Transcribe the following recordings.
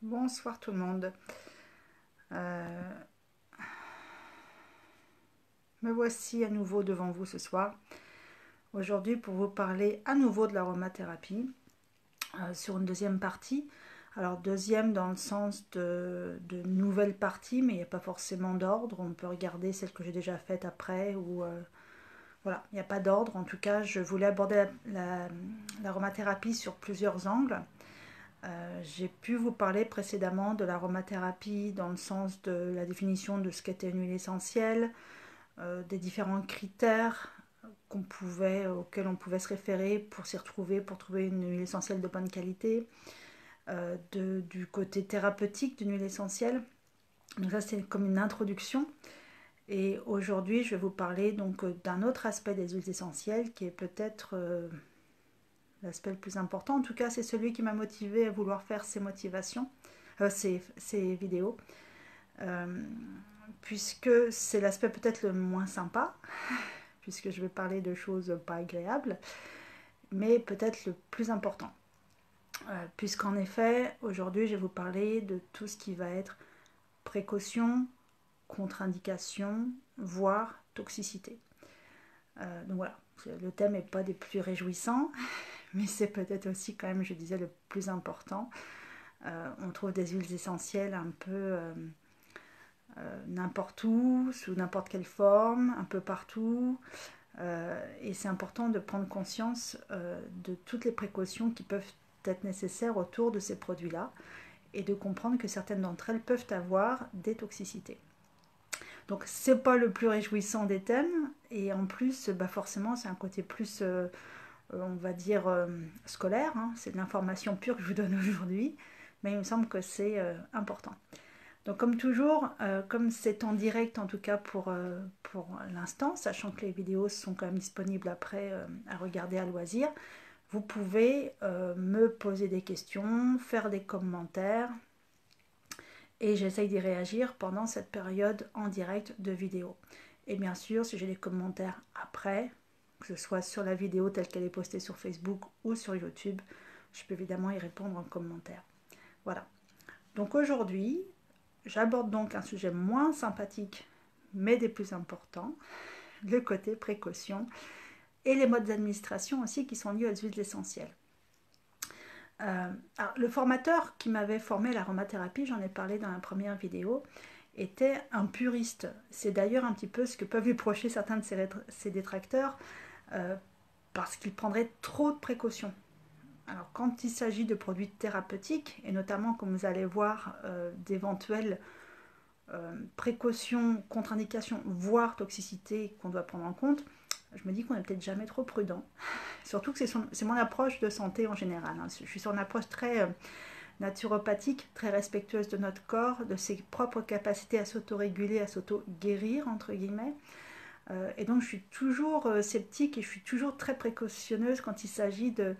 Bonsoir tout le monde. Euh, Me voici à nouveau devant vous ce soir. Aujourd'hui pour vous parler à nouveau de l'aromathérapie sur une deuxième partie. Alors deuxième dans le sens de nouvelle partie, mais il n'y a pas forcément d'ordre. On peut regarder celle que j'ai déjà faite après ou voilà, il n'y a pas d'ordre. En tout cas, je voulais aborder l'aromathérapie sur plusieurs angles. J'ai pu vous parler précédemment de l'aromathérapie dans le sens de la définition de ce qu'était une huile essentielle, des différents critères auxquels on pouvait se référer pour s'y retrouver, pour trouver une huile essentielle de bonne qualité, du côté thérapeutique d'une huile essentielle. Donc ça c'est comme une introduction. Et aujourd'hui je vais vous parler donc d'un autre aspect des huiles essentielles qui est peut-être l'aspect le plus important. En tout cas c'est celui qui m'a motivé à vouloir faire ces vidéos. Euh, Puisque c'est l'aspect peut-être le moins sympa, puisque je vais parler de choses pas agréables, mais peut-être le plus important. Puisqu'en effet, aujourd'hui, je vais vous parler de tout ce qui va être précaution, contre-indication, voire toxicité. Donc voilà, le thème n'est pas des plus réjouissants, mais c'est peut-être aussi quand même, je disais, le plus important. On trouve des huiles essentielles un peu n'importe où, sous n'importe quelle forme, un peu partout. Et c'est important de prendre conscience de toutes les précautions qui peuvent être nécessaires autour de ces produits-là et de comprendre que certaines d'entre elles peuvent avoir des toxicités. Donc c'est pas le plus réjouissant des thèmes et en plus forcément c'est un côté plus on va dire scolaire, hein. C'est de l'information pure que je vous donne aujourd'hui, mais il me semble que c'est important. Donc comme toujours, comme c'est en direct en tout cas pour l'instant, sachant que les vidéos sont quand même disponibles après à regarder à loisir, vous pouvez me poser des questions, faire des commentaires et j'essaye d'y réagir pendant cette période en direct de vidéo. Et bien sûr, si j'ai des commentaires après, que ce soit sur la vidéo telle qu'elle est postée sur Facebook ou sur YouTube, je peux évidemment y répondre en commentaire. Voilà. Donc aujourd'hui, j'aborde donc un sujet moins sympathique, mais des plus importants, le côté précaution et les modes d'administration aussi qui sont liés aux huiles essentielles. Alors, le formateur qui m'avait formé l'aromathérapie, j'en ai parlé dans la première vidéo, était un puriste. C'est d'ailleurs un petit peu ce que peuvent lui reprocher certains de ses détracteurs, parce qu'il prendrait trop de précautions. Alors quand il s'agit de produits thérapeutiques, et notamment comme vous allez voir d'éventuelles précautions, contre-indications, voire toxicité qu'on doit prendre en compte, je me dis qu'on n'est peut-être jamais trop prudent. Surtout que c'est mon approche de santé en général. Hein. Je suis sur une approche très naturopathique, très respectueuse de notre corps, de ses propres capacités à s'auto-réguler, à s'auto-guérir, entre guillemets. Et donc je suis toujours sceptique et je suis toujours très précautionneuse quand il s'agit de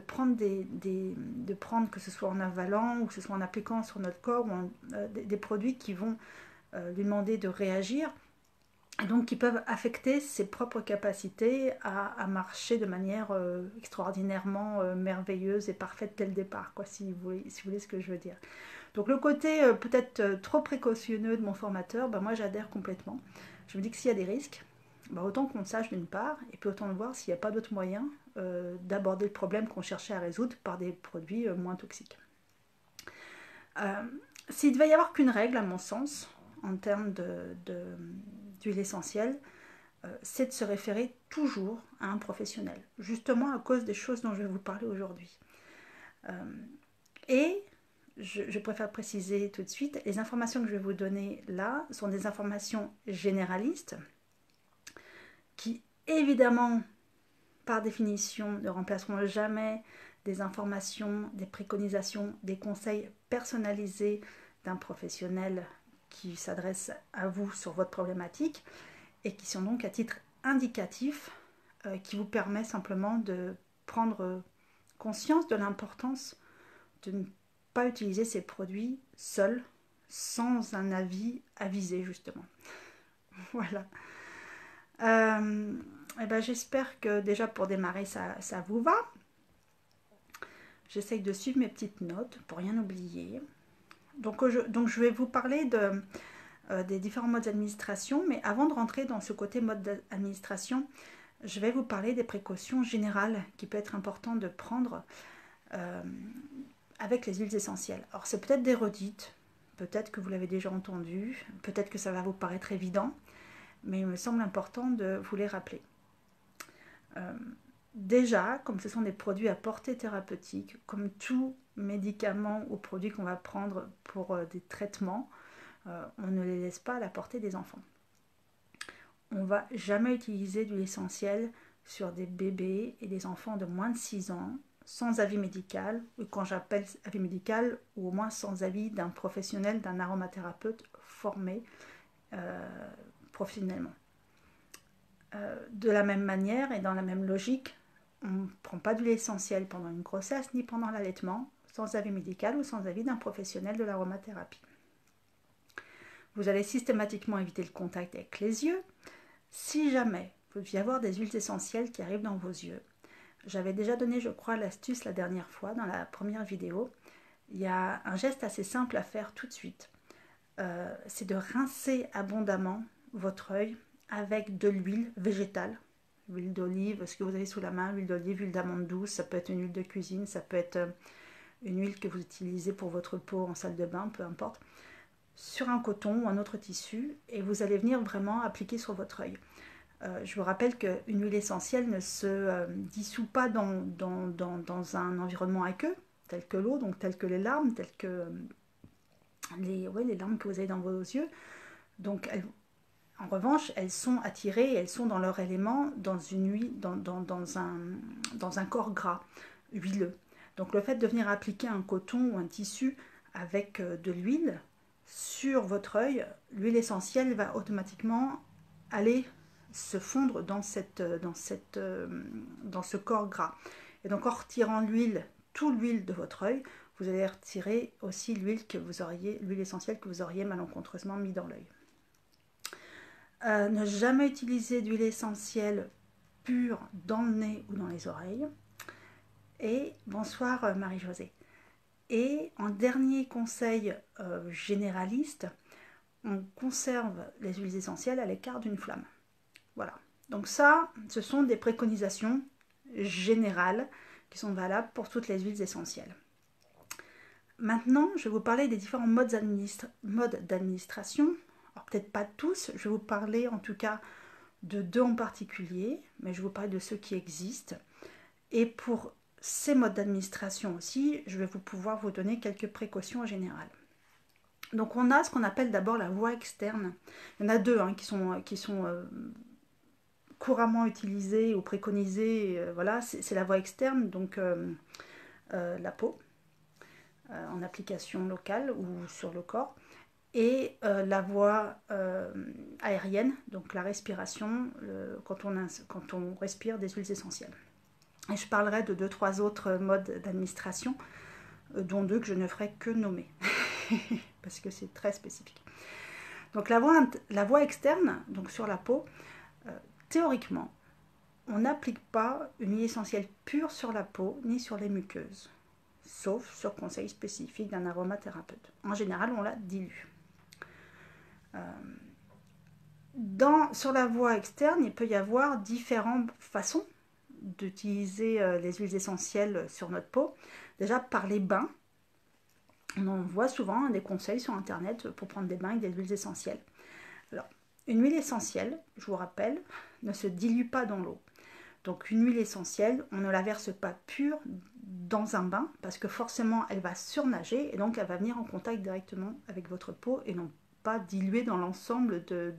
prendre de prendre, que ce soit en avalant ou que ce soit en appliquant sur notre corps, ou des produits qui vont lui demander de réagir et donc qui peuvent affecter ses propres capacités à marcher de manière extraordinairement merveilleuse et parfaite dès le départ, quoi, si vous voulez ce que je veux dire. Donc le côté peut-être trop précautionneux de mon formateur, moi j'adhère complètement. Je me dis que s'il y a des risques, autant qu'on le sache d'une part, et puis autant le voir s'il n'y a pas d'autre moyen d'aborder le problème qu'on cherchait à résoudre par des produits moins toxiques. S'il devait y avoir qu'une règle, à mon sens, en termes d'huile essentielle, c'est de se référer toujours à un professionnel, justement à cause des choses dont je vais vous parler aujourd'hui. Et je préfère préciser tout de suite, les informations que je vais vous donner là sont des informations généralistes qui, évidemment, par définition, ne remplaceront jamais des informations, des préconisations, des conseils personnalisés d'un professionnel qui s'adresse à vous sur votre problématique et qui sont donc à titre indicatif, qui vous permet simplement de prendre conscience de l'importance de ne pas utiliser ces produits seuls, sans un avis avisé justement. Voilà. J'espère que déjà pour démarrer ça vous va. J'essaye de suivre mes petites notes pour rien oublier. Donc je vais vous parler des différents modes d'administration, mais avant de rentrer dans ce côté mode d'administration, je vais vous parler des précautions générales qui peut être important de prendre avec les huiles essentielles. Alors c'est peut-être des redites, peut-être que vous l'avez déjà entendu, peut-être que ça va vous paraître évident, mais il me semble important de vous les rappeler. Déjà, comme ce sont des produits à portée thérapeutique, comme tout médicament ou produit qu'on va prendre pour des traitements, on ne les laisse pas à la portée des enfants. On ne va jamais utiliser d'huile essentielle sur des bébés et des enfants de moins de 6 ans sans avis médical, ou quand j'appelle avis médical, ou au moins sans avis d'un professionnel, d'un aromathérapeute formé professionnellement. De la même manière et dans la même logique, on ne prend pas d'huile essentielle pendant une grossesse ni pendant l'allaitement sans avis médical ou sans avis d'un professionnel de l'aromathérapie. Vous allez systématiquement éviter le contact avec les yeux. Si jamais vous deviez avoir des huiles essentielles qui arrivent dans vos yeux, j'avais déjà donné, je crois, l'astuce la dernière fois dans la première vidéo. Il y a un geste assez simple à faire tout de suite. C'est de rincer abondamment votre œil avec de l'huile végétale, huile d'olive, ce que vous avez sous la main, huile d'olive, huile d'amande douce, ça peut être une huile de cuisine, ça peut être une huile que vous utilisez pour votre peau en salle de bain, peu importe, sur un coton ou un autre tissu, et vous allez venir vraiment appliquer sur votre œil. Je vous rappelle qu'une huile essentielle ne se dissout pas dans un environnement aqueux, tel que l'eau, donc tel que les larmes, tel que les larmes que vous avez dans vos yeux. Donc en revanche, elles sont attirées, elles sont dans leur élément dans une huile, dans un corps gras, huileux. Donc le fait de venir appliquer un coton ou un tissu avec de l'huile sur votre œil, l'huile essentielle va automatiquement aller se fondre dans ce corps gras. Et donc en retirant toute l'huile de votre œil, vous allez retirer aussi l'huile essentielle que vous auriez malencontreusement mis dans l'œil. Ne jamais utiliser d'huile essentielle pure dans le nez ou dans les oreilles. Et bonsoir Marie-Josée. Et en dernier conseil généraliste, on conserve les huiles essentielles à l'écart d'une flamme. Voilà. Donc ça, ce sont des préconisations générales qui sont valables pour toutes les huiles essentielles. Maintenant, je vais vous parler des différents modes d'administration. Alors peut-être pas tous, je vais vous parler en tout cas de 2 en particulier, mais je vais vous parler de ceux qui existent. Et pour ces modes d'administration aussi, je vais pouvoir vous donner quelques précautions générales. Donc on a ce qu'on appelle d'abord la voie externe. Il y en a 2 qui sont couramment utilisées ou préconisées. Voilà, c'est la voie externe, donc la peau, en application locale ou sur le corps. Et la voie aérienne, donc la respiration, quand on respire des huiles essentielles. Et je parlerai de 2-3 autres modes d'administration, dont 2 que je ne ferai que nommer, parce que c'est très spécifique. Donc la voie externe, donc sur la peau, théoriquement, on n'applique pas une huile essentielle pure sur la peau, ni sur les muqueuses, sauf sur conseil spécifique d'un aromathérapeute. En général, on la dilue. Sur la voie externe, il peut y avoir différentes façons d'utiliser les huiles essentielles sur notre peau. Déjà par les bains, on en voit souvent des conseils sur internet pour prendre des bains avec des huiles essentielles. Alors, une huile essentielle, je vous rappelle, ne se dilue pas dans l'eau. Donc une huile essentielle, on ne la verse pas pure dans un bain parce que forcément elle va surnager et donc elle va venir en contact directement avec votre peau et non pas diluée dans l'ensemble de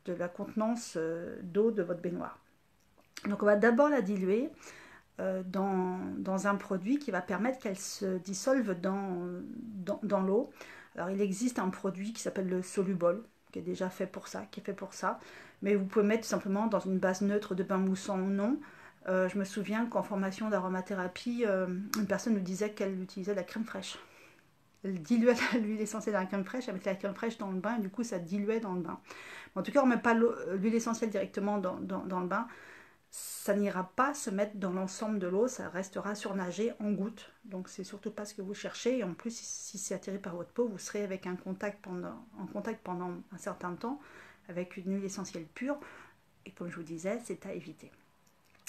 la contenance d'eau de votre baignoire. Donc on va d'abord la diluer dans un produit qui va permettre qu'elle se dissolve dans l'eau. Alors il existe un produit qui s'appelle le Solubol, qui est déjà fait pour ça, mais vous pouvez mettre tout simplement dans une base neutre de bain moussant ou non. Je me souviens qu'en formation d'aromathérapie, une personne nous disait qu'elle utilisait de la crème fraîche. Elle diluait l'huile essentielle dans la crème fraîche, elle mettait la crème fraîche dans le bain et du coup ça diluait dans le bain. En tout cas, on ne met pas l'huile essentielle directement dans le bain. ça n'ira pas se mettre dans l'ensemble de l'eau, ça restera surnager en gouttes. Donc c'est surtout pas ce que vous cherchez. Et en plus, si c'est attiré par votre peau, vous serez avec en contact pendant un certain temps avec une huile essentielle pure. Et comme je vous disais, c'est à éviter.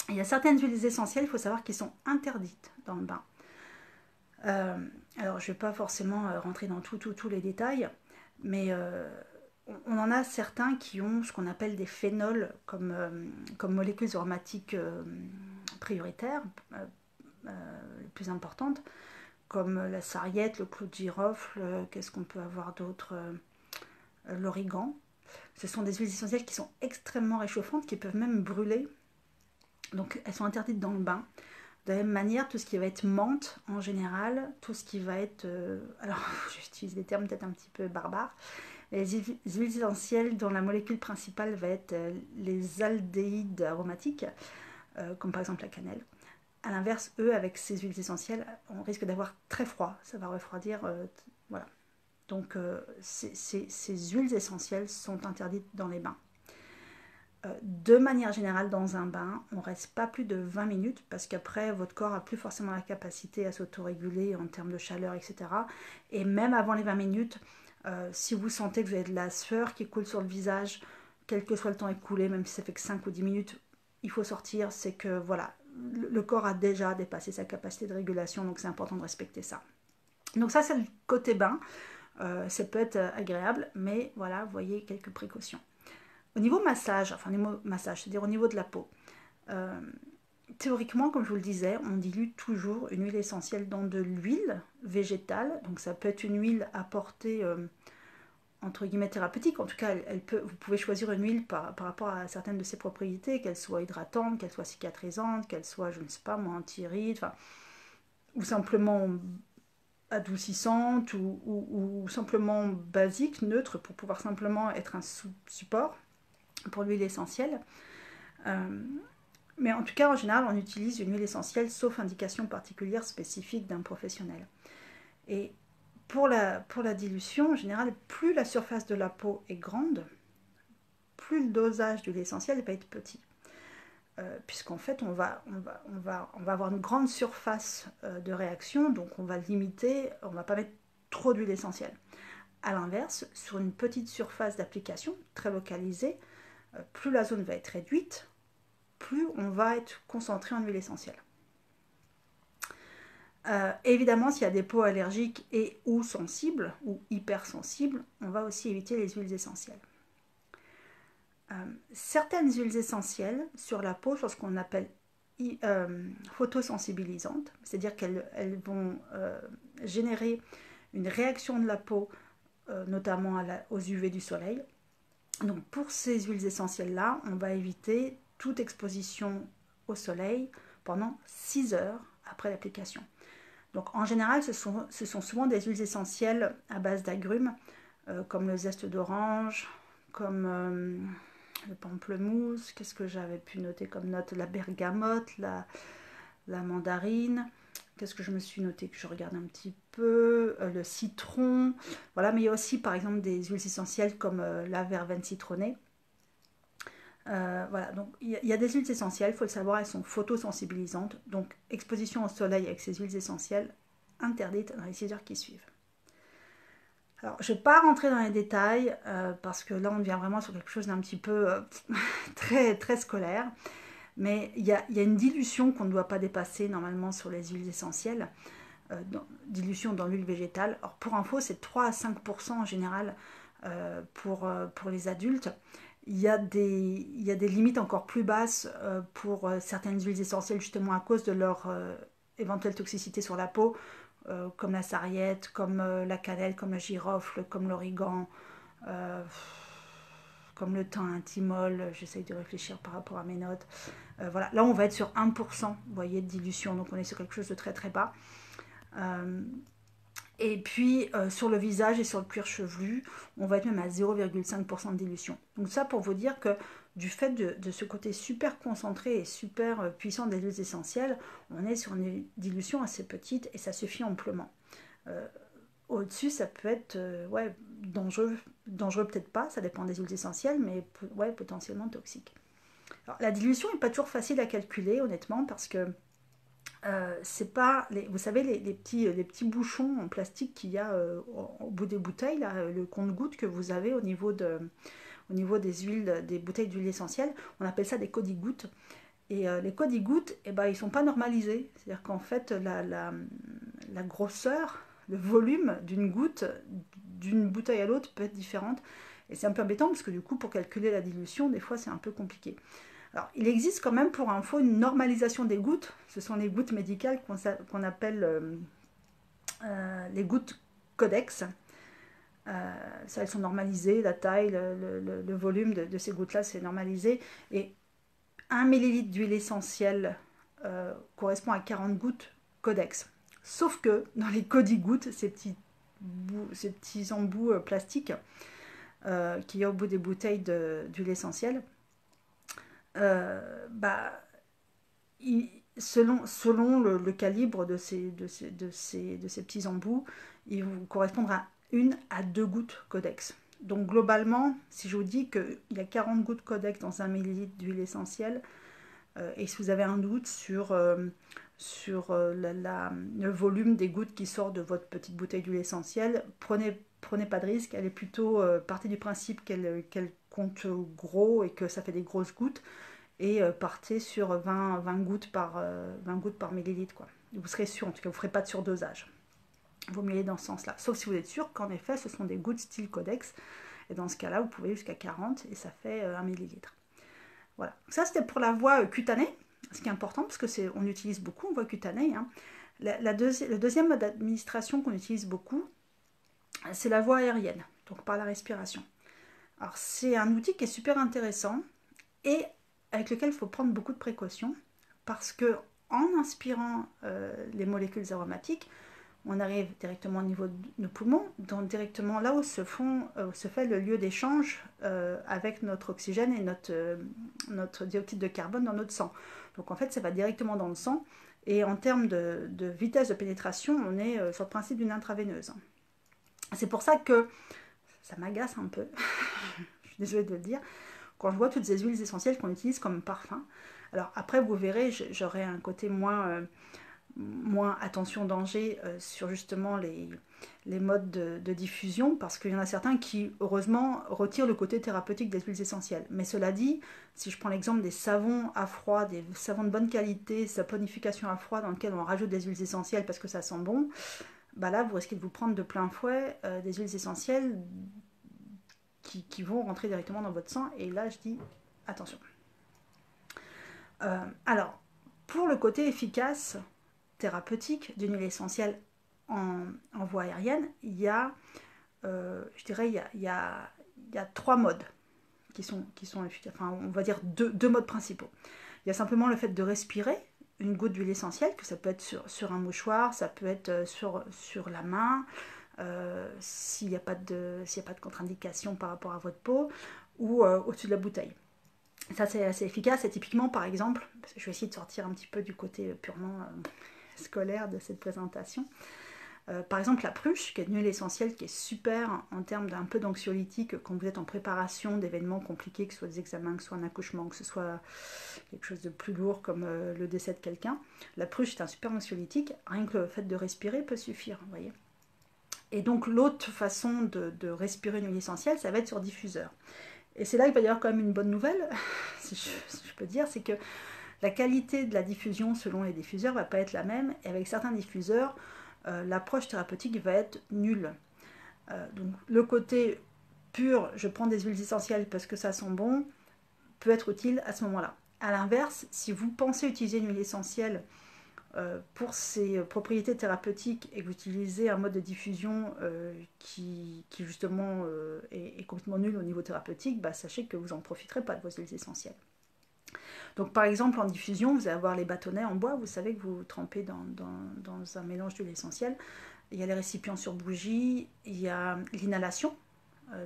Il y a certaines huiles essentielles, il faut savoir qu'elles sont interdites dans le bain. Alors je ne vais pas forcément rentrer dans tous les détails, mais on en a certains qui ont ce qu'on appelle des phénols comme molécules aromatiques prioritaires, les plus importantes, comme la sarriette, le clou de girofle, qu'est-ce qu'on peut avoir d'autre, l'origan. Ce sont des huiles essentielles qui sont extrêmement réchauffantes, qui peuvent même brûler. Donc elles sont interdites dans le bain. De la même manière, tout ce qui va être menthe en général, tout ce qui va être... alors, j'utilise des termes peut-être un petit peu barbares. Les huiles essentielles dont la molécule principale va être les aldéhydes aromatiques, comme par exemple la cannelle. A l'inverse, eux, avec ces huiles essentielles, on risque d'avoir très froid. Ça va refroidir. Voilà. Donc, ces huiles essentielles sont interdites dans les bains. De manière générale, dans un bain, on ne reste pas plus de 20 minutes parce qu'après, votre corps n'a plus forcément la capacité à s'autoréguler en termes de chaleur, etc. Et même avant les 20 minutes, si vous sentez que vous avez de la sueur qui coule sur le visage, quel que soit le temps écoulé, même si ça fait que 5 ou 10 minutes, il faut sortir. C'est que voilà, le corps a déjà dépassé sa capacité de régulation, donc c'est important de respecter ça. Donc ça, c'est le côté bain. Ça peut être agréable, mais voilà, vous voyez quelques précautions. Au niveau massage, c'est-à-dire au niveau de la peau, théoriquement, comme je vous le disais, on dilue toujours une huile essentielle dans de l'huile végétale. Donc ça peut être une huile à portée, entre guillemets, thérapeutique. En tout cas, vous pouvez choisir une huile par rapport à certaines de ses propriétés, qu'elle soit hydratante, qu'elle soit cicatrisante, qu'elle soit, je ne sais pas moi, anti-rides, ou simplement adoucissante, ou simplement basique, neutre, pour pouvoir simplement être un support pour l'huile essentielle. Mais en tout cas, en général, on utilise une huile essentielle sauf indication particulière spécifique d'un professionnel. Et pour la dilution, en général, plus la surface de la peau est grande, plus le dosage d'huile essentielle va être petit. Puisqu'en fait, on va avoir une grande surface de réaction, donc on va limiter, on ne va pas mettre trop d'huile essentielle. A l'inverse, sur une petite surface d'application, très localisée, plus la zone va être réduite, plus on va être concentré en huile essentielle. Évidemment, s'il y a des peaux allergiques et ou sensibles, ou hypersensibles, on va aussi éviter les huiles essentielles. Certaines huiles essentielles sur la peau sont ce qu'on appelle photosensibilisantes, c'est-à-dire qu'elles vont générer une réaction de la peau, notamment aux UV du soleil. Donc pour ces huiles essentielles-là, on va éviter toute exposition au soleil pendant 6 heures après l'application. Donc en général, ce sont souvent des huiles essentielles à base d'agrumes, comme le zeste d'orange, comme le pamplemousse, qu'est-ce que j'avais pu noter comme note, la bergamote, la mandarine. Qu'est-ce que je me suis noté, que je regarde un petit peu, le citron, voilà, mais il y a aussi par exemple des huiles essentielles comme la verveine citronnée. Voilà, donc il y a des huiles essentielles, il faut le savoir, elles sont photosensibilisantes, donc exposition au soleil avec ces huiles essentielles interdites dans les 6 heures qui suivent. Alors, je ne vais pas rentrer dans les détails parce que là on devient vraiment sur quelque chose d'un petit peu très, très scolaire. Mais il y a une dilution qu'on ne doit pas dépasser normalement sur les huiles essentielles, dilution dans l'huile végétale. Alors pour info, c'est 3 à 5% en général pour les adultes. Il y a des limites encore plus basses pour certaines huiles essentielles, justement à cause de leur éventuelle toxicité sur la peau, comme la sarriette, comme la cannelle, comme le girofle, comme l'origan. Comme le thym, un thymol, j'essaye de réfléchir par rapport à mes notes. Voilà, là on va être sur 1%, vous voyez, de dilution, donc on est sur quelque chose de très très bas. Et puis sur le visage et sur le cuir chevelu, on va être même à 0,5% de dilution. Donc ça pour vous dire que du fait de ce côté super concentré et super puissant des huiles essentielles, on est sur une dilution assez petite et ça suffit amplement. Au-dessus, ça peut être dangereux peut-être pas, ça dépend des huiles essentielles, mais potentiellement toxique. Alors, la dilution n'est pas toujours facile à calculer, honnêtement, parce que c'est pas, vous savez, les petits bouchons en plastique qu'il y a au bout des bouteilles, là, le compte-gouttes que vous avez au niveau des huiles, des bouteilles d'huile essentielle, on appelle ça des codigouttes. Et les codigouttes, eh ben, ils ne sont pas normalisés. C'est-à-dire qu'en fait, la grosseur, le volume d'une goutte, d'une bouteille à l'autre peut être différente. Et c'est un peu embêtant parce que du coup, pour calculer la dilution, des fois, c'est un peu compliqué. Alors, il existe quand même pour info une normalisation des gouttes. Ce sont les gouttes médicales qu'on appelle les gouttes Codex. Ça, elles sont normalisées, la taille, le volume de ces gouttes-là, c'est normalisé. Et 1 ml d'huile essentielle correspond à 40 gouttes Codex. Sauf que dans les codigouttes, ces petits embouts plastiques qu'il y a au bout des bouteilles d'huile essentielle, selon le calibre de ces petits embouts, ils vont correspondre à 1 à 2 gouttes Codex. Donc globalement, si je vous dis qu'il y a 40 gouttes Codex dans 1 ml d'huile essentielle, et si vous avez un doute sur le volume des gouttes qui sortent de votre petite bouteille d'huile essentielle, prenez pas de risque. Elle est plutôt partez du principe qu'elle compte gros et que ça fait des grosses gouttes, et partez sur 20 gouttes par millilitre, quoi. Vous serez sûr, en tout cas vous ne ferez pas de surdosage. Il vaut mieux aller dans ce sens là, sauf si vous êtes sûr qu'en effet ce sont des gouttes style Codex, et dans ce cas là vous pouvez jusqu'à 40 et ça fait 1 millilitre. Voilà, ça c'était pour la voie cutanée, ce qui est important parce que on utilise beaucoup en voie cutanée, hein. Le deuxième mode d'administration qu'on utilise beaucoup, c'est la voie aérienne, donc par la respiration. Alors c'est un outil qui est super intéressant et avec lequel il faut prendre beaucoup de précautions, parce que en inspirant les molécules aromatiques, on arrive directement au niveau de nos poumons, donc directement là où se fait le lieu d'échange avec notre oxygène et notre dioxyde de carbone dans notre sang. Donc en fait, ça va directement dans le sang, et en termes de vitesse de pénétration, on est sur le principe d'une intraveineuse. C'est pour ça que ça m'agace un peu, je suis désolée de le dire, quand je vois toutes ces huiles essentielles qu'on utilise comme parfum. Alors après, vous verrez, j'aurai un côté moins attention danger sur justement les modes de diffusion, parce qu'il y en a certains qui, heureusement, retirent le côté thérapeutique des huiles essentielles. Mais cela dit, si je prends l'exemple des savons à froid, des savons de bonne qualité, saponification à froid, dans lequel on rajoute des huiles essentielles parce que ça sent bon, bah là, vous risquez de vous prendre de plein fouet des huiles essentielles qui vont rentrer directement dans votre sang, et là, je dis attention. Alors, pour le côté efficace thérapeutique d'une huile essentielle en voie aérienne, il y a, je dirais, il y a 3 modes qui sont efficaces. Enfin, on va dire deux modes principaux. Il y a simplement le fait de respirer une goutte d'huile essentielle, que ça peut être sur un mouchoir, ça peut être sur la main, s'il n'y a pas de contre-indication par rapport à votre peau, ou au-dessus de la bouteille. Ça, c'est assez efficace. Et typiquement, par exemple, je vais essayer de sortir un petit peu du côté purement scolaire de cette présentation. Par exemple, la pruche, qui est une huile essentielle qui est super en termes d'un peu d'anxiolytique quand vous êtes en préparation d'événements compliqués, que ce soit des examens, que ce soit un accouchement, que ce soit quelque chose de plus lourd comme le décès de quelqu'un. La pruche est un super anxiolytique. Rien que le fait de respirer peut suffire, vous voyez. Et donc l'autre façon de respirer une huile essentielle, ça va être sur diffuseur. Et c'est là qu'il va y avoir quand même une bonne nouvelle, si je peux dire, c'est que la qualité de la diffusion selon les diffuseurs ne va pas être la même, et avec certains diffuseurs, l'approche thérapeutique va être nulle. Donc le côté pur, je prends des huiles essentielles parce que ça sent bon, peut être utile à ce moment-là. A l'inverse, si vous pensez utiliser une huile essentielle pour ses propriétés thérapeutiques et que vous utilisez un mode de diffusion qui justement est complètement nul au niveau thérapeutique, bah, sachez que vous n'en profiterez pas de vos huiles essentielles. Donc par exemple en diffusion, vous allez avoir les bâtonnets en bois, vous savez que vous trempez dans un mélange d'huile essentielle. Il y a les récipients sur bougie, il y a l'inhalation,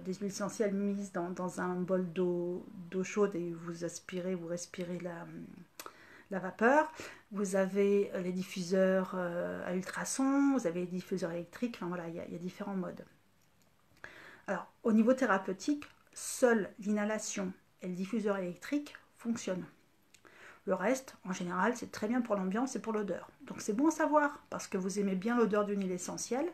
des huiles essentielles mises dans un bol d'eau chaude, et vous respirez la vapeur. Vous avez les diffuseurs à ultrasons, vous avez les diffuseurs électriques, enfin voilà, il y a différents modes. Alors, au niveau thérapeutique, seule l'inhalation et le diffuseur électrique fonctionne. Le reste, en général, c'est très bien pour l'ambiance et pour l'odeur. Donc c'est bon à savoir, parce que vous aimez bien l'odeur d'une huile essentielle,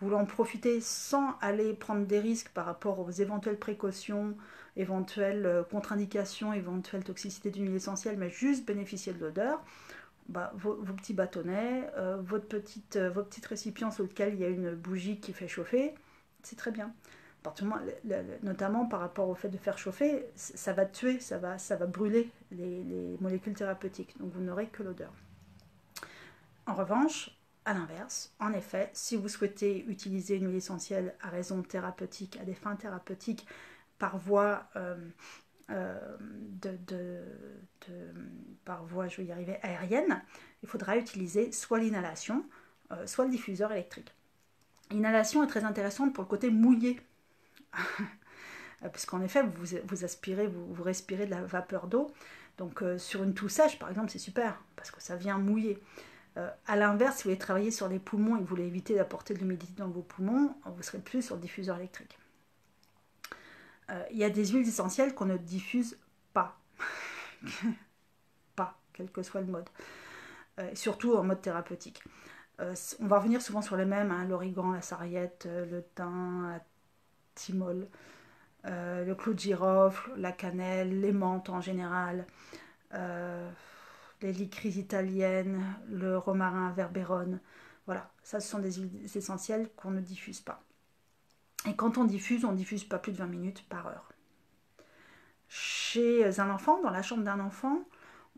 vous voulez en profiter sans aller prendre des risques par rapport aux éventuelles précautions, éventuelles contre-indications, éventuelles toxicités d'une huile essentielle, mais juste bénéficier de l'odeur. Bah, vos petits bâtonnets, vos petits récipients sur lesquels il y a une bougie qui fait chauffer, c'est très bien. Notamment par rapport au fait de faire chauffer, ça va tuer, ça va brûler les molécules thérapeutiques, donc vous n'aurez que l'odeur. En revanche, à l'inverse, en effet, si vous souhaitez utiliser une huile essentielle à raison thérapeutique, à des fins thérapeutiques, par voie je vais y arriver, aérienne, il faudra utiliser soit l'inhalation, soit le diffuseur électrique. L'inhalation est très intéressante pour le côté mouillé, parce qu'en effet, vous aspirez, vous respirez de la vapeur d'eau, donc sur une toux sèche, par exemple, c'est super, parce que ça vient mouiller. À l'inverse, si vous voulez travailler sur les poumons et que vous voulez éviter d'apporter de l'humidité dans vos poumons, vous serez plus sur le diffuseur électrique. Il y a des huiles essentielles qu'on ne diffuse pas. Pas, quel que soit le mode. Surtout en mode thérapeutique. On va revenir souvent sur les mêmes, hein, l'origan, la sarriette, le thym, la thymol, le clou de girofle, la cannelle, les menthes en général, les licorices italiennes, le romarin verberone. Voilà, ça ce sont des huiles essentielles qu'on ne diffuse pas. Et quand on ne diffuse pas plus de 20 minutes par heure. Chez un enfant, dans la chambre d'un enfant,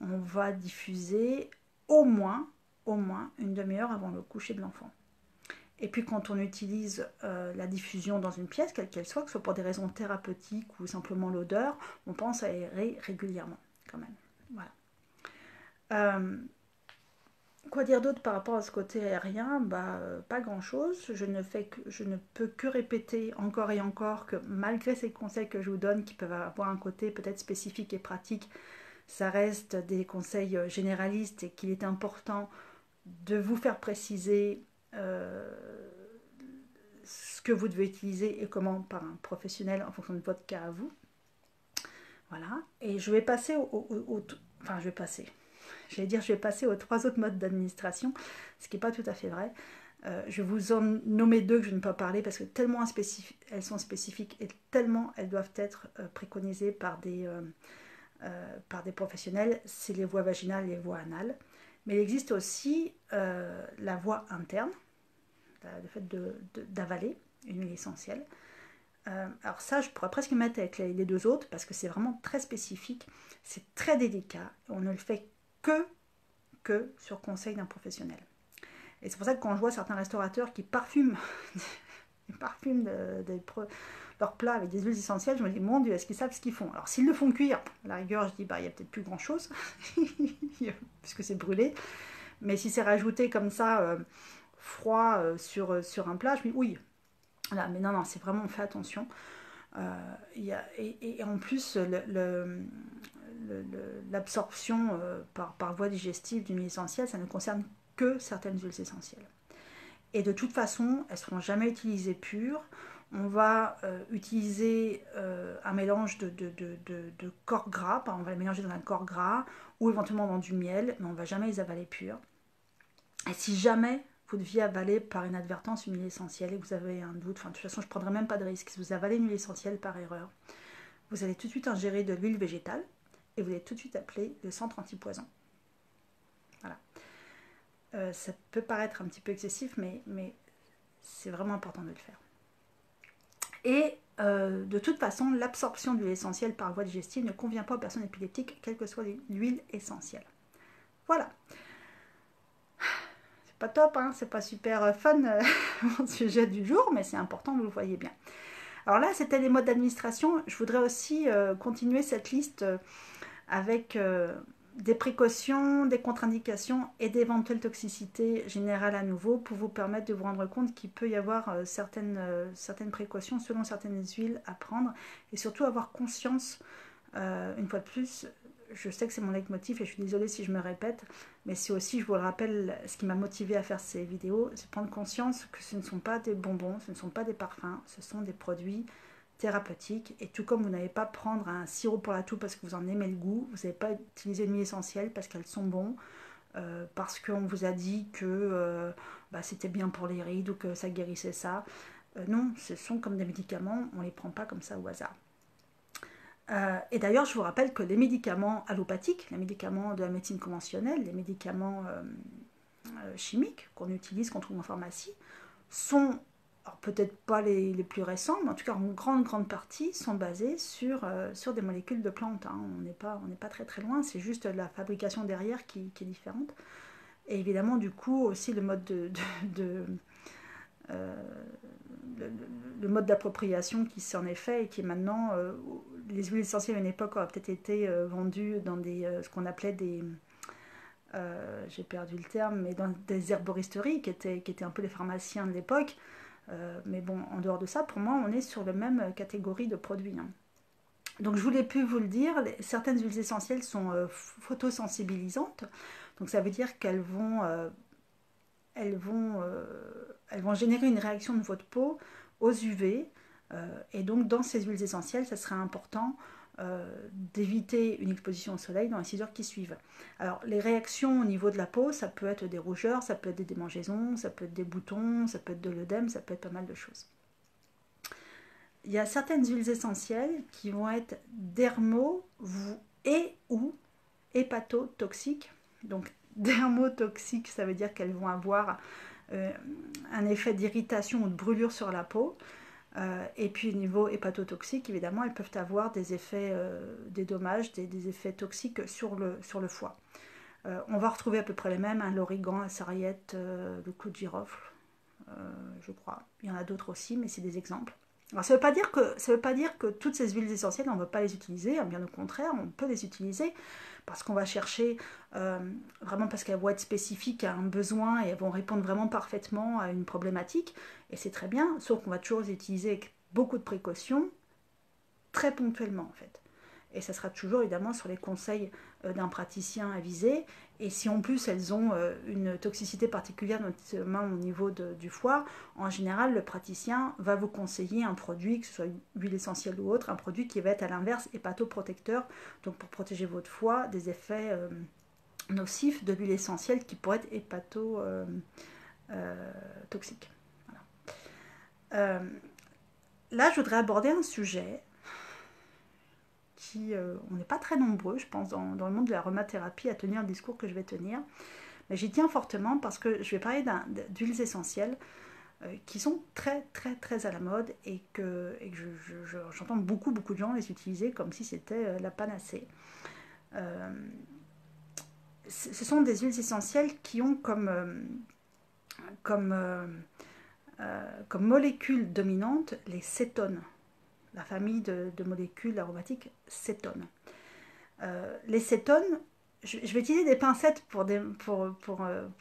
on va diffuser au moins une demi-heure avant le coucher de l'enfant. Et puis quand on utilise la diffusion dans une pièce, quelle qu'elle soit, que ce soit pour des raisons thérapeutiques ou simplement l'odeur, on pense à aérer régulièrement quand même. Voilà. Quoi dire d'autre par rapport à ce côté aérien? Pas grand chose. Je ne peux que répéter encore et encore que malgré ces conseils que je vous donne, qui peuvent avoir un côté peut-être spécifique et pratique, ça reste des conseils généralistes et qu'il est important de vous faire préciser ce que vous devez utiliser et comment par un professionnel en fonction de votre cas à vous. Voilà. Et je vais passer je vais passer aux 3 autres modes d'administration, ce qui n'est pas tout à fait vrai. Je vais vous en nommer 2 que je ne peux pas parler parce que tellement elles sont spécifiques et tellement elles doivent être préconisées par des professionnels. C'est les voies vaginales et les voies anales. Mais il existe aussi la voie interne, le fait d'avaler une huile essentielle. Alors ça, je pourrais presque mettre avec les 2 autres parce que c'est vraiment très spécifique, c'est très délicat, on ne le fait que sur conseil d'un professionnel. Et c'est pour ça que quand je vois certains restaurateurs qui parfument leurs plats avec des huiles essentielles, je me dis, mon Dieu, est-ce qu'ils savent ce qu'ils font? Alors s'ils le font cuire, à la rigueur, je dis, il n'y a peut-être plus grand-chose, puisque c'est brûlé. Mais si c'est rajouté comme ça, froid, sur un plat, je me dis, oui. Voilà, mais non, c'est vraiment, on fait attention. Et en plus, l'absorption par voie digestive d'une huile essentielle, ça ne concerne que certaines huiles essentielles. Et de toute façon, elles ne seront jamais utilisées pures. On va utiliser un mélange de corps gras, on va les mélanger dans un corps gras ou éventuellement dans du miel, mais on ne va jamais les avaler pures. Et si jamais vous deviez avaler par inadvertance une huile essentielle et que vous avez un doute, de toute façon je ne prendrai même pas de risque, si vous avalez une huile essentielle par erreur, vous allez tout de suite ingérer de l'huile végétale et vous allez tout de suite appeler le centre antipoison. Voilà. Ça peut paraître un petit peu excessif, mais c'est vraiment important de le faire. Et de toute façon, l'absorption d'huile essentielle par voie digestive ne convient pas aux personnes épileptiques, quelle que soit l'huile essentielle. Voilà. C'est pas top, hein, c'est pas super fun mon sujet du jour, mais c'est important, vous le voyez bien. Alors là, c'était les modes d'administration. Je voudrais aussi continuer cette liste avec des précautions, des contre-indications et d'éventuelles toxicités générales à nouveau pour vous permettre de vous rendre compte qu'il peut y avoir certaines précautions selon certaines huiles à prendre et surtout avoir conscience, une fois de plus, je sais que c'est mon leitmotiv et je suis désolée si je me répète, mais c'est aussi, je vous le rappelle, ce qui m'a motivé à faire ces vidéos, c'est prendre conscience que ce ne sont pas des bonbons, ce ne sont pas des parfums, ce sont des produits thérapeutique. Et tout comme vous n'allez pas prendre un sirop pour la toux parce que vous en aimez le goût, vous n'allez pas utiliser une huile essentielle parce qu'elles sont bonnes, parce qu'on vous a dit que c'était bien pour les rides ou que ça guérissait ça. Non, ce sont comme des médicaments, on ne les prend pas comme ça au hasard. Et d'ailleurs, je vous rappelle que les médicaments allopathiques, les médicaments de la médecine conventionnelle, les médicaments chimiques qu'on utilise, qu'on trouve en pharmacie, sont, peut-être pas les plus récents, mais en tout cas en grande partie, sont basés sur des molécules de plantes. Hein. On n'est pas très loin, c'est juste la fabrication derrière qui est différente. Et évidemment, du coup, aussi le mode le mode d'appropriation qui s'en est fait et qui est maintenant, les huiles essentielles à une époque auraient peut-être été vendues dans ce qu'on appelait des, j'ai perdu le terme, mais dans des herboristeries qui étaient un peu les pharmaciens de l'époque. Mais bon, en dehors de ça, pour moi, on est sur la même catégorie de produits. Hein. Donc je voulais plus vous le dire, certaines huiles essentielles sont photosensibilisantes. Donc ça veut dire qu'elles vont générer une réaction de votre peau aux UV. Et donc dans ces huiles essentielles, ça serait important d'éviter une exposition au soleil dans les 6 heures qui suivent. Alors les réactions au niveau de la peau, ça peut être des rougeurs, ça peut être des démangeaisons, ça peut être des boutons, ça peut être de l'œdème, ça peut être pas mal de choses. Il y a certaines huiles essentielles qui vont être dermo et ou hépatotoxiques. Donc dermotoxiques, ça veut dire qu'elles vont avoir un effet d'irritation ou de brûlure sur la peau. Et puis au niveau hépatotoxique, évidemment, elles peuvent avoir des effets, des dommages, des effets toxiques sur le foie. On va retrouver à peu près les mêmes, hein, l'origan, la sarriette, le clou de girofle, je crois. Il y en a d'autres aussi, mais c'est des exemples. Alors, ça ne veut pas dire que toutes ces huiles essentielles, on ne veut pas les utiliser, bien au contraire, on peut les utiliser parce qu'on va chercher, vraiment parce qu'elles vont être spécifiques à un besoin et elles vont répondre vraiment parfaitement à une problématique, et c'est très bien, sauf qu'on va toujours les utiliser avec beaucoup de précautions, très ponctuellement en fait. Et ça sera toujours évidemment sur les conseils d'un praticien avisé. Et si en plus elles ont une toxicité particulière, notamment au niveau du foie, en général le praticien va vous conseiller un produit, que ce soit huile essentielle ou autre, un produit qui va être à l'inverse hépatoprotecteur, donc pour protéger votre foie des effets nocifs de l'huile essentielle qui pourraient être hépatotoxiques. Voilà. Là je voudrais aborder un sujet on n'est pas très nombreux, je pense, dans le monde de l'aromathérapie à tenir le discours que je vais tenir. Mais j'y tiens fortement parce que je vais parler d'huiles essentielles qui sont très à la mode et que j'entends beaucoup de gens les utiliser comme si c'était la panacée. Ce sont des huiles essentielles qui ont comme molécule dominante les cétones, la famille de molécules aromatiques cétones. Les cétones, je vais utiliser des pincettes pour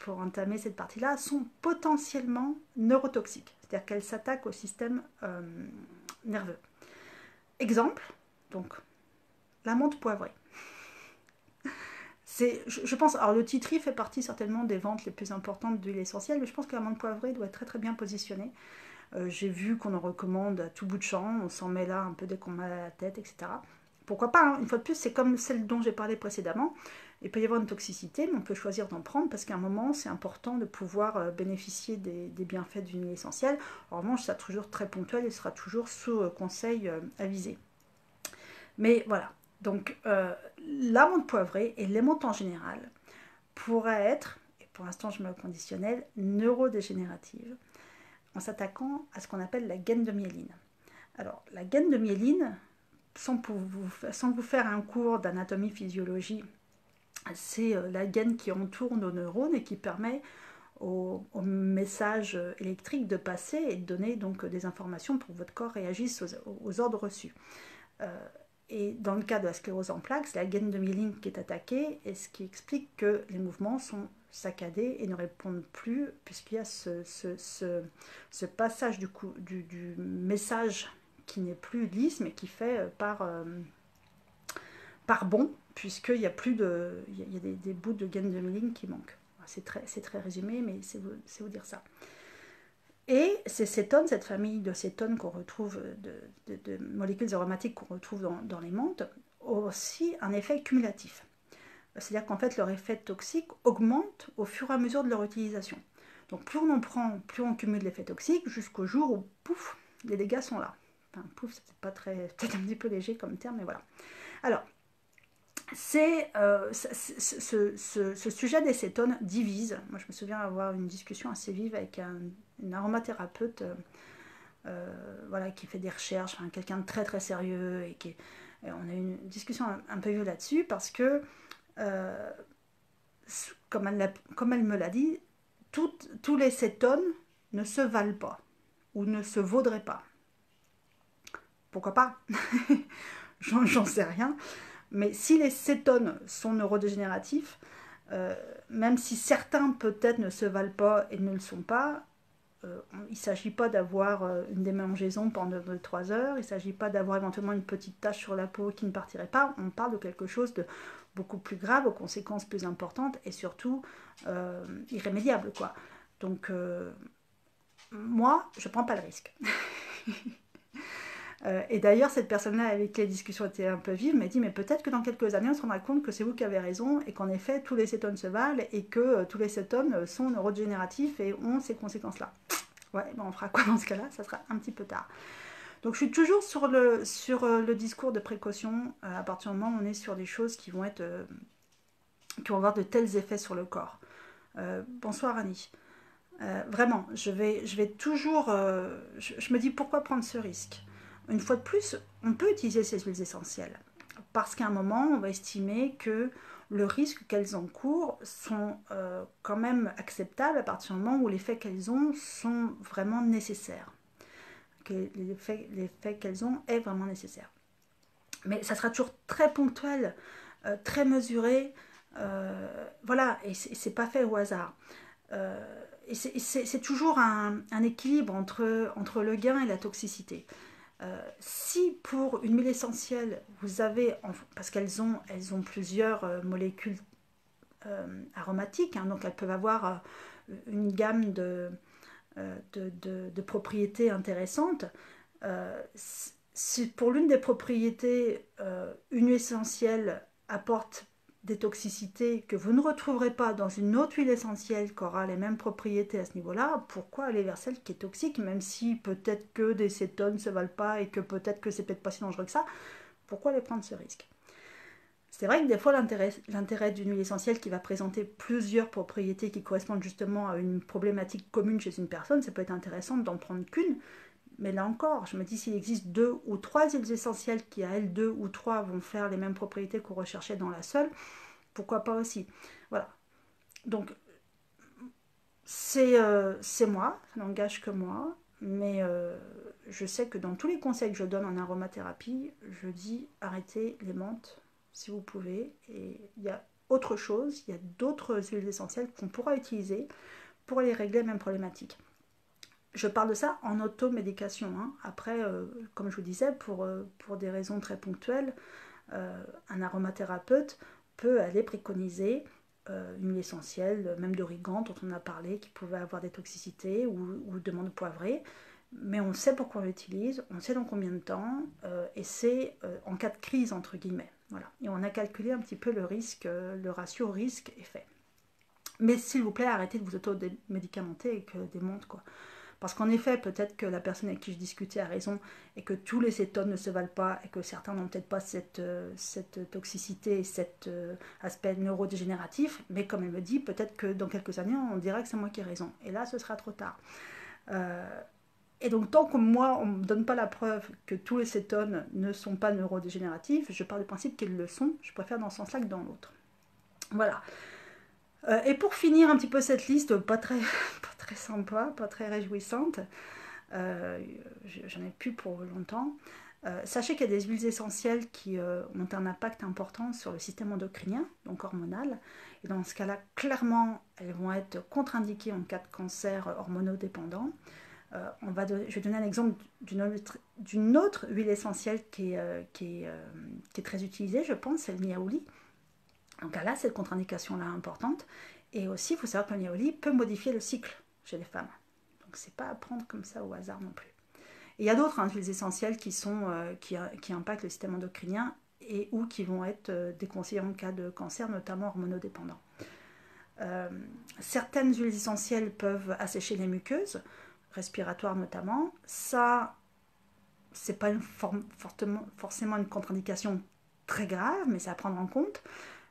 entamer cette partie-là, sont potentiellement neurotoxiques, c'est-à-dire qu'elles s'attaquent au système nerveux. Exemple, donc, la menthe poivrée. Je pense, alors le titri fait partie certainement des ventes les plus importantes d'huile essentielle, mais je pense que la menthe poivrée doit être très bien positionnée. J'ai vu qu'on en recommande à tout bout de champ, on s'en met là un peu dès qu'on a la tête, etc. Pourquoi pas, hein. Une fois de plus, c'est comme celle dont j'ai parlé précédemment. Il peut y avoir une toxicité, mais on peut choisir d'en prendre parce qu'à un moment, c'est important de pouvoir bénéficier des bienfaits d'une huile essentielle. En revanche, ça sera toujours très ponctuel et sera toujours sous conseil avisé. Mais voilà, donc la menthe poivrée et les menthes en général pourraient être, et pour l'instant je mets au conditionnel, neurodégénératives, en s'attaquant à ce qu'on appelle la gaine de myéline. Alors, la gaine de myéline, sans vous faire un cours d'anatomie-physiologie, c'est la gaine qui entoure nos neurones et qui permet au message électrique de passer et de donner donc des informations pour que votre corps réagisse aux ordres reçus. Et dans le cas de la sclérose en plaques, c'est la gaine de myéline qui est attaquée, et ce qui explique que les mouvements sont saccadés et ne répondent plus, puisqu'il y a ce passage du message qui n'est plus lisse, mais qui fait par bond, puisqu'il y a des bouts de gaine de myéline qui manquent. C'est très résumé, mais c'est vous dire ça. Et ces cétones, cette famille de cétones qu'on retrouve, de molécules aromatiques qu'on retrouve dans les menthes, ont aussi un effet cumulatif. C'est-à-dire qu'en fait, leur effet toxique augmente au fur et à mesure de leur utilisation. Donc plus on en prend, plus on cumule l'effet toxique, jusqu'au jour où, pouf, les dégâts sont là. Enfin, pouf, c'est peut-être pas très, peut-être un petit peu léger comme terme, mais voilà. Alors, ce sujet des cétones divise. Moi, je me souviens avoir une discussion assez vive avec une aromathérapeute voilà, qui fait des recherches, enfin, quelqu'un de très très sérieux, et on a eu une discussion un peu vive là-dessus parce que, euh, comme elle me l'a dit, tous les cétones ne se valent pas ou ne se vaudraient pas. Pourquoi pas? J'en sais rien. Mais si les cétones sont neurodégénératifs, même si certains peut-être ne se valent pas et ne le sont pas, il ne s'agit pas d'avoir une démangeaison pendant 2-3 heures, il ne s'agit pas d'avoir éventuellement une petite tache sur la peau qui ne partirait pas, on parle de quelque chose de beaucoup plus grave, aux conséquences plus importantes et surtout irrémédiable, quoi. Donc, moi, je ne prends pas le risque. Et d'ailleurs, cette personne-là avec qui les discussions étaient un peu vives m'a dit, mais peut-être que dans quelques années, on se rendra compte que c'est vous qui avez raison et qu'en effet, tous les cétones se valent et que tous les cétones sont neurodégénératifs et ont ces conséquences-là. Ouais, ben on fera quoi dans ce cas-là? Ça sera un petit peu tard. Donc je suis toujours sur le discours de précaution à partir du moment où on est sur des choses qui vont avoir de tels effets sur le corps. Bonsoir Annie. Vraiment, je vais toujours... je me dis pourquoi prendre ce risque? Une fois de plus, on peut utiliser ces huiles essentielles. Parce qu'à un moment, on va estimer que le risque qu'elles encourent sont quand même acceptables à partir du moment où les faits qu'elles ont sont vraiment nécessaires. Que l'effet qu'elles ont est vraiment nécessaire. Mais ça sera toujours très ponctuel, très mesuré. Voilà, et c'est pas fait au hasard. Et c'est toujours un équilibre entre le gain et la toxicité. Si pour une huile essentielle, vous avez, parce elles ont plusieurs molécules aromatiques, hein, donc elles peuvent avoir une gamme de propriétés intéressantes. Si pour l'une des propriétés, une huile essentielle apporte des toxicités que vous ne retrouverez pas dans une autre huile essentielle qui aura les mêmes propriétés à ce niveau-là, pourquoi aller vers celle qui est toxique, même si peut-être que des cétones ne se valent pas et que peut-être que c'est peut-être pas si dangereux que ça, pourquoi aller prendre ce risque? C'est vrai que des fois l'intérêt d'une huile essentielle qui va présenter plusieurs propriétés qui correspondent justement à une problématique commune chez une personne, ça peut être intéressant d'en prendre qu'une, mais là encore, je me dis s'il existe 2 ou 3 huiles essentielles qui à elles 2 ou 3 vont faire les mêmes propriétés qu'on recherchait dans la seule, pourquoi pas aussi. Voilà. Donc c'est moi, ça n'engage que moi, mais je sais que dans tous les conseils que je donne en aromathérapie, je dis arrêtez les menthes si vous pouvez. Et il y a autre chose, il y a d'autres huiles essentielles qu'on pourra utiliser pour aller régler les mêmes problématiques. Je parle de ça en automédication. Hein. Après, comme je vous disais, pour des raisons très ponctuelles, un aromathérapeute peut aller préconiser une huile essentielle, même d'origan dont on a parlé, qui pouvait avoir des toxicités ou de menthe poivrée. Mais on sait pourquoi on l'utilise, on sait dans combien de temps, et c'est en cas de crise, entre guillemets. Voilà. Et on a calculé un petit peu le risque, le ratio risque-effet. Mais s'il vous plaît, arrêtez de vous auto-médicamenter avec des montres, quoi. Parce qu'en effet, peut-être que la personne avec qui je discutais a raison et que tous les cétones ne se valent pas et que certains n'ont peut-être pas cette toxicité et cet aspect neurodégénératif. Mais comme elle me dit, peut-être que dans quelques années, on dirait que c'est moi qui ai raison. Et là, ce sera trop tard. Et donc, tant que moi, on ne me donne pas la preuve que tous les cétones ne sont pas neurodégénératifs, je pars du principe qu'ils le sont. Je préfère dans ce sens-là que dans l'autre. Voilà. Et pour finir un petit peu cette liste, pas très sympa, pas très réjouissante, j'en ai plus pour longtemps. Sachez qu'il y a des huiles essentielles qui ont un impact important sur le système endocrinien, donc hormonal. Et dans ce cas-là, clairement, elles vont être contre-indiquées en cas de cancer hormonodépendant. Je vais donner un exemple d'une autre huile essentielle qui est très utilisée, je pense, c'est le niaouli. Donc là, cette contre-indication-là importante. Et aussi, il faut savoir que le niaouli peut modifier le cycle chez les femmes. Donc c'est pas à prendre comme ça au hasard non plus. Et il y a d'autres huiles essentielles qui impactent le système endocrinien et ou qui vont être déconseillées en cas de cancer, notamment hormonodépendant. Certaines huiles essentielles peuvent assécher les muqueuses, respiratoires notamment. Ça, c'est pas forcément une contre-indication très grave, mais c'est à prendre en compte.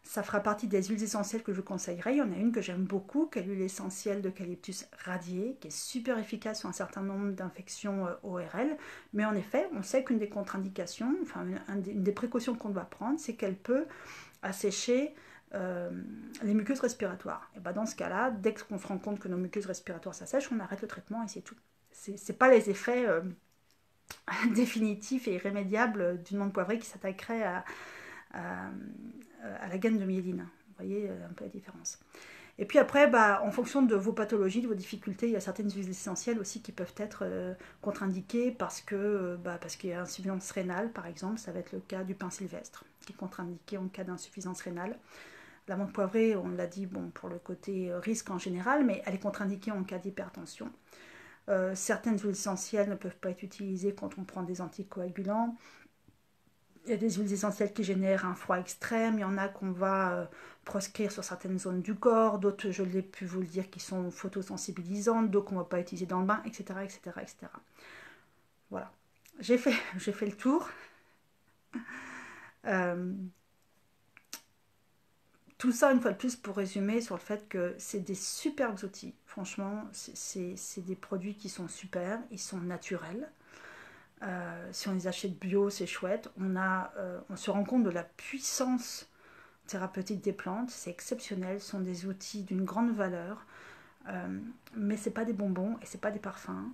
Ça fera partie des huiles essentielles que je conseillerais. Il y en a une que j'aime beaucoup, qui est l'huile essentielle d'eucalyptus radié, qui est super efficace sur un certain nombre d'infections ORL. Mais en effet, on sait qu'une des contre-indications, enfin une des précautions qu'on doit prendre, c'est qu'elle peut assécher les muqueuses respiratoires. Et ben dans ce cas-là, dès qu'on se rend compte que nos muqueuses respiratoires s'assèchent, on arrête le traitement et c'est tout. C'est pas les effets définitifs et irrémédiables d'une menthe poivrée qui s'attaquerait à la gaine de myéline. Vous voyez un peu la différence. Et puis après, en fonction de vos pathologies, de vos difficultés, il y a certaines huiles essentielles aussi qui peuvent être contre-indiquées parce qu'il y a insuffisance rénale, par exemple. Ça va être le cas du pin sylvestre, qui est contre-indiqué en cas d'insuffisance rénale. La menthe poivrée, on l'a dit, pour le côté risque en général, mais elle est contre-indiquée en cas d'hypertension. Certaines huiles essentielles ne peuvent pas être utilisées quand on prend des anticoagulants. Il y a des huiles essentielles qui génèrent un froid extrême, il y en a qu'on va proscrire sur certaines zones du corps, d'autres, je l'ai pu vous le dire, qui sont photosensibilisantes, d'autres qu'on ne va pas utiliser dans le bain, etc. etc., etc. Voilà, j'ai fait le tour. Tout ça, une fois de plus, pour résumer sur le fait que c'est des superbes outils. Franchement, c'est des produits qui sont super, ils sont naturels. Si on les achète bio, c'est chouette. On se rend compte de la puissance thérapeutique des plantes. C'est exceptionnel. Ce sont des outils d'une grande valeur. Mais ce n'est pas des bonbons et ce n'est pas des parfums.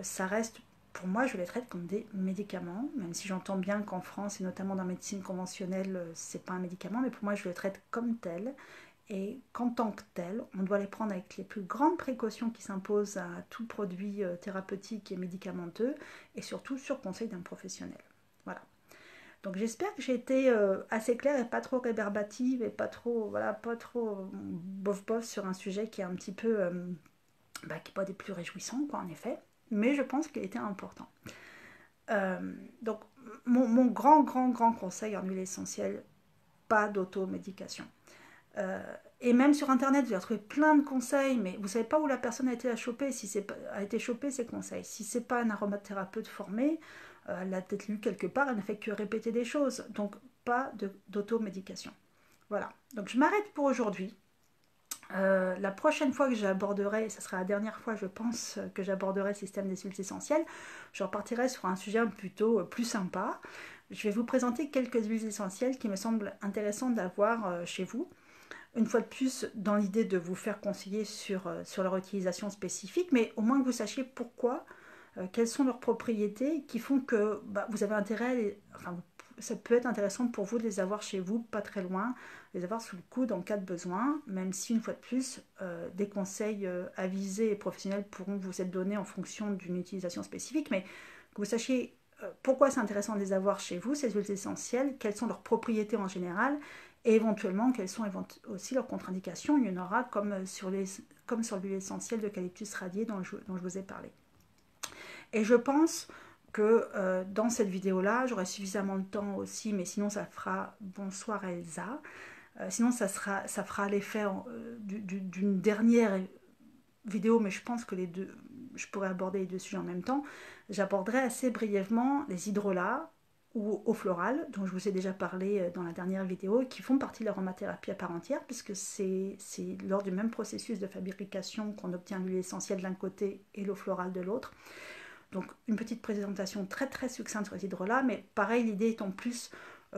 Ça reste, pour moi, je les traite comme des médicaments. Même si j'entends bien qu'en France, et notamment dans la médecine conventionnelle, c'est pas un médicament. Mais pour moi, je les traite comme tel. Et qu'en tant que tel, on doit les prendre avec les plus grandes précautions qui s'imposent à tout produit thérapeutique et médicamenteux, et surtout sur conseil d'un professionnel. Voilà. Donc j'espère que j'ai été assez claire et pas trop rébarbative et pas trop bof bof sur un sujet qui est un petit peu qui n'est pas des plus réjouissants, quoi, en effet, mais je pense qu'il était important. Donc mon grand conseil en huile essentielle, pas d'automédication. Et même sur internet, vous allez retrouver plein de conseils, mais vous ne savez pas où la personne a été chopée, a été chopée ces conseils. Si c'est pas un aromathérapeute formé, elle l'a peut-être lu quelque part, elle ne fait que répéter des choses. Donc pas d'automédication. Voilà. Donc je m'arrête pour aujourd'hui. La prochaine fois que j'aborderai, et ce sera la dernière fois je pense que j'aborderai le système des huiles essentielles, je repartirai sur un sujet plutôt plus sympa. Je vais vous présenter quelques huiles essentielles qui me semblent intéressantes d'avoir chez vous. Une fois de plus, dans l'idée de vous faire conseiller sur leur utilisation spécifique, mais au moins que vous sachiez pourquoi, quelles sont leurs propriétés qui font que vous avez intérêt, ça peut être intéressant pour vous de les avoir chez vous, pas très loin, les avoir sous le coude en cas de besoin, même si une fois de plus, des conseils avisés et professionnels pourront vous être donnés en fonction d'une utilisation spécifique, mais que vous sachiez pourquoi c'est intéressant de les avoir chez vous, ces huiles essentielles, quelles sont leurs propriétés en général, et éventuellement quelles sont aussi leurs contre-indications. Il y en aura comme sur l'huile essentielle d'eucalyptus radié dont je vous ai parlé. Et je pense que dans cette vidéo-là, j'aurai suffisamment de temps aussi, mais sinon ça fera bonsoir Elsa. Sinon ça fera l'effet d'une dernière vidéo, mais je pense que je pourrais aborder les deux sujets en même temps. J'aborderai assez brièvement les hydrolats ou eau florale, dont je vous ai déjà parlé dans la dernière vidéo, qui font partie de l'aromathérapie à part entière, puisque c'est lors du même processus de fabrication qu'on obtient l'huile essentielle d'un côté et l'eau florale de l'autre. Donc une petite présentation très succincte sur les hydrolats, mais pareil, l'idée étant plus,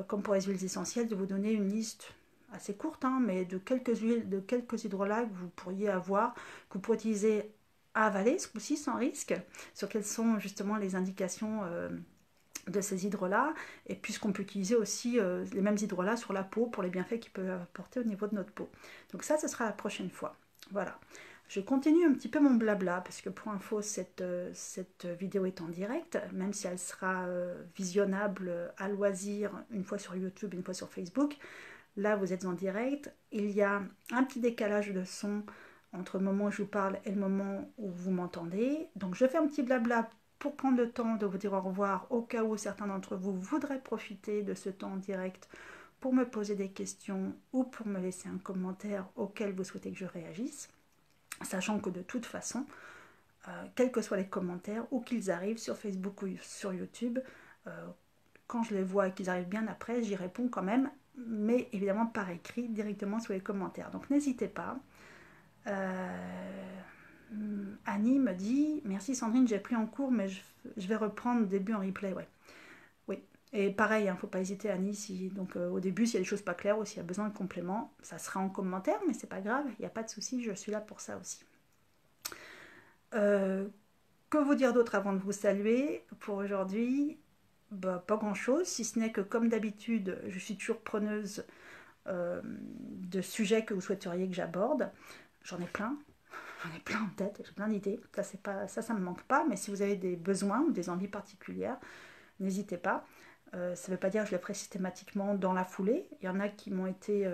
comme pour les huiles essentielles, de vous donner une liste assez courte, mais de quelques hydrolats que vous pourriez avoir, que vous pourriez utiliser à avaler ce coup-ci sans risque, sur quelles sont justement les indications de ces hydrolats, et puisqu'on peut utiliser aussi les mêmes hydrolats sur la peau pour les bienfaits qu'ils peuvent apporter au niveau de notre peau. Donc ça, ce sera la prochaine fois. Voilà. Je continue un petit peu mon blabla, parce que pour info, cette vidéo est en direct, même si elle sera visionnable à loisir une fois sur YouTube, une fois sur Facebook. Là, vous êtes en direct. Il y a un petit décalage de son entre le moment où je vous parle et le moment où vous m'entendez. Donc je fais un petit blabla pour prendre le temps de vous dire au revoir au cas où certains d'entre vous voudraient profiter de ce temps en direct pour me poser des questions ou pour me laisser un commentaire auquel vous souhaitez que je réagisse, sachant que de toute façon, quels que soient les commentaires, ou qu'ils arrivent sur Facebook ou sur YouTube, quand je les vois et qu'ils arrivent bien après, j'y réponds quand même, mais évidemment par écrit, directement sous les commentaires. Donc n'hésitez pas. Annie me dit, merci Sandrine, j'ai pris en cours, mais je vais reprendre le début en replay. Ouais. Oui. Et pareil, il ne faut pas hésiter Annie, donc au début, s'il y a des choses pas claires ou s'il y a besoin de compléments, ça sera en commentaire, mais c'est pas grave, il n'y a pas de souci, je suis là pour ça aussi. Que vous dire d'autre avant de vous saluer pour aujourd'hui? Bah, pas grand chose, si ce n'est que comme d'habitude, je suis toujours preneuse de sujets que vous souhaiteriez que j'aborde. J'en ai plein en tête, j'ai plein d'idées. Ça me manque pas, mais si vous avez des besoins ou des envies particulières, n'hésitez pas. Ça ne veut pas dire que je le ferai systématiquement dans la foulée. Il y en a qui m'ont été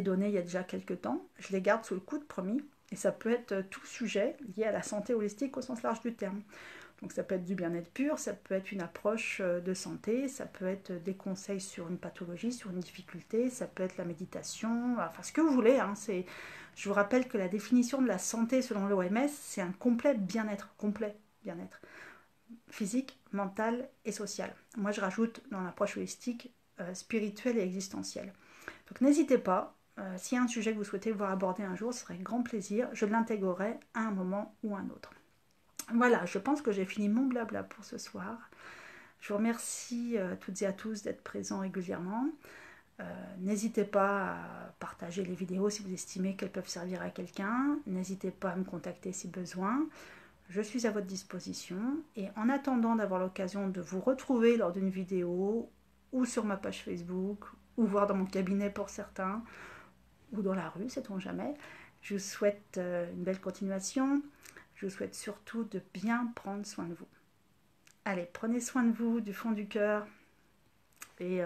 données il y a déjà quelques temps. Je les garde sous le coude, promis. Et ça peut être tout sujet lié à la santé holistique au sens large du terme. Donc ça peut être du bien-être pur, ça peut être une approche de santé, ça peut être des conseils sur une pathologie, sur une difficulté, ça peut être la méditation, enfin ce que vous voulez. Je vous rappelle que la définition de la santé selon l'OMS, c'est un complet bien-être, physique, mental et social. Moi je rajoute dans l'approche holistique spirituelle et existentielle. Donc n'hésitez pas, s'il y a un sujet que vous souhaitez voir aborder un jour, ce serait grand plaisir, je l'intégrerai à un moment ou un autre. Voilà, je pense que j'ai fini mon blabla pour ce soir. Je vous remercie toutes et à tous d'être présents régulièrement. N'hésitez pas à partager les vidéos si vous estimez qu'elles peuvent servir à quelqu'un. N'hésitez pas à me contacter si besoin. Je suis à votre disposition. Et en attendant d'avoir l'occasion de vous retrouver lors d'une vidéo ou sur ma page Facebook ou voir dans mon cabinet pour certains ou dans la rue, sait-on jamais, je vous souhaite une belle continuation. Je vous souhaite surtout de bien prendre soin de vous. Allez, prenez soin de vous du fond du cœur. Et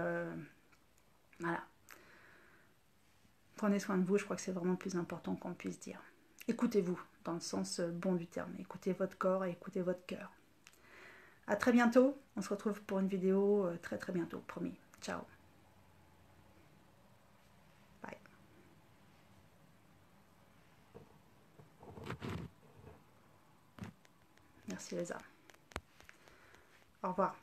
voilà. Prenez soin de vous, je crois que c'est vraiment le plus important qu'on puisse dire. Écoutez-vous, dans le sens bon du terme. Écoutez votre corps et écoutez votre cœur. À très bientôt. On se retrouve pour une vidéo très très bientôt, promis. Ciao. Bye. Merci les âmes. Au revoir.